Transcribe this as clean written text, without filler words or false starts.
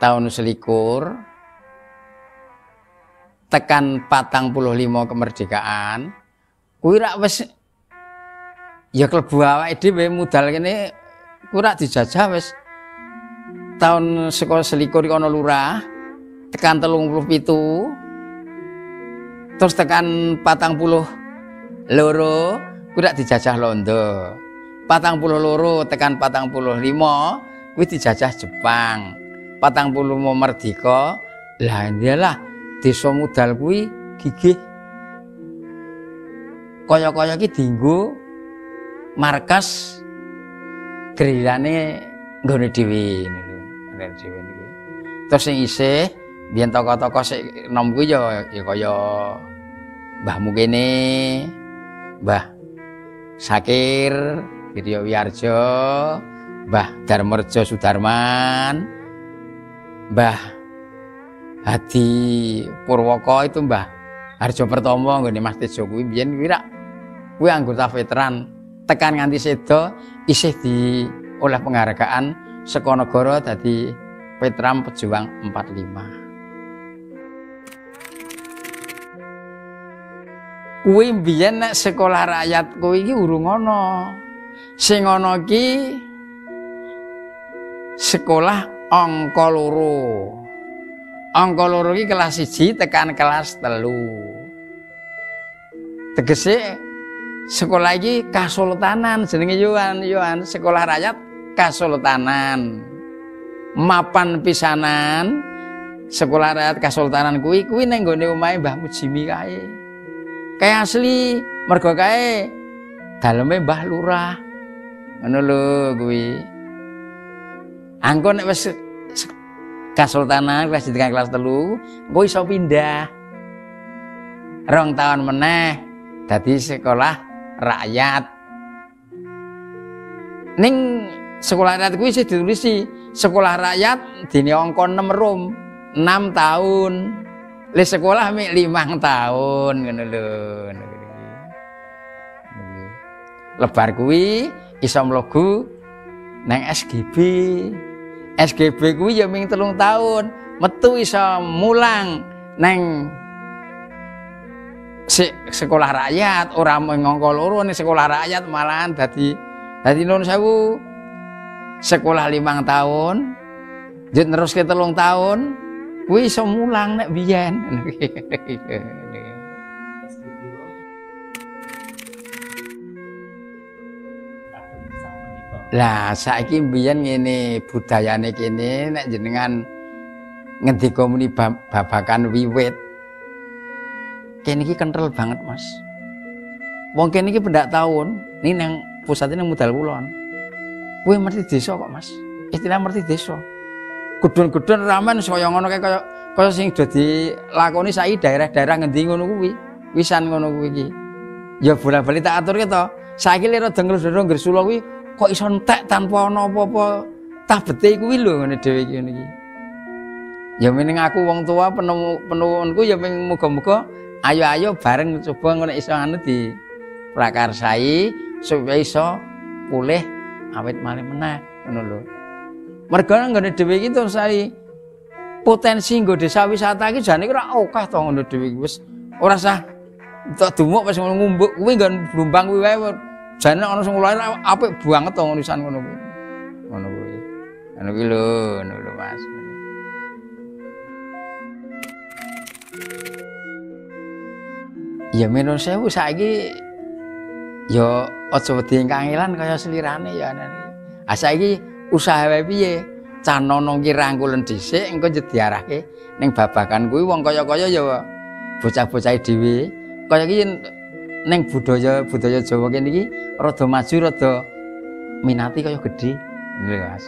tahun selikur tekan 45 kemerdekaan kuwi rak wis ya klebu awake dhewe modal kene kuwi rak dijajah wis tahun selikur ana lurah tekan 37 terus tekan 40 loro kuwi rak dijajah Londo 42 tekan 45 kuwi dijajah Jepang 40 merdeka lah iyalah desa modal kuwi gigih kaya-kaya iki dienggo markas gerilane nggone dhewe niku terus sing isih biyen tokoh-tokoh sik enom kuwi ya kaya mbahmu kene Mbah Sakir Wirya Wiyarjo Mbah Darmerjo Sudarman Mbah Hadi Purwoko itu Mbah Harjo Pertomo nggone Mas Tejo kuwi biyen kuwi anggota veteran tekan nganti sedo isih di oleh penghargaan saka negara dadi veteran pejuang 45 kuwi biyen nek sekolah rakyat kuwi iki urung ana sing ana iki sekolah angka loro iki kelas 1 tekan kelas 3 tegese sekolah iki kasultanan jenenge Yohan sekolah rakyat kasultanan mapan pisanan sekolah rakyat kasultanan kuwi ning nggone omahe Mbah Mujimi kae asli mergo kae daleme Mbah Lurah ngono lho kuwi angko nek wis kasultanan kelas 3 kelas 3 engko iso pindah 2 tahun meneh dadi sekolah rakyat ning sekolah rakyat kuwi isih ditulisi sekolah rakyat dene angka 6 rum 6 tahun le sekolah mek 5 tahun ngono lho lebar kuwi iso mlebu nang SGB kuwi ya ming 3 tahun metu iso mulang nang sekolah rakyat ora ngangka loro ning sekolah rakyat malahan dadi nuwun sewu sekolah 5 tahun njut neruske 3 tahun kuwi iso mulang nek biyen lah saiki biyen ngene budayane kene nek jenengan ngendika muni babakan wiwit kene iki kenthel banget Mas wong kene iki pendak taun ini nang pusatnya nang Modal Kulon kuwi mesti desa kok Mas istilah mesti desa gudun-gudun ramen kaya ngono kaya sing do dilakoni saiki daerah-daerah ngendi ngono kuwi wisan ngono kuwi iki ya bola-bali tak aturke to saiki lek rada nglendro Gresula kuwi kok iso entek tanpa ana apa-apa tabete kuwi lho ngene dhewe iki ngene iki ya mening aku wong tua penuwunku ya ming muga-muga ayo bareng coba ngono iso anu di prakarsai supaya iso pulih awit malih meneh ngono lho mergo nggone dhewe iki terus ari potensi nggo desa wisata iki jane ora akeh to ngono dhewe iki wis ora usah tok dumuk wis ngumbuk kuwi nggon Blumbang kuwi wae jane ana sing lair apik banget to ngonisan ngono kuwi ngono kuwi ngono kuwi lho Mas ya menurut sewu saiki ya aja wedi kangelan kaya selirane ya anane saiki usaha wae piye canono ki rangkulen dhisik engko diarahke ning babakan kuwi wong kaya-kaya ya bocah-bocah dhewe kaya iki ning budaya Jawa kene iki rada maju rada minati kaya gedhe lho Mas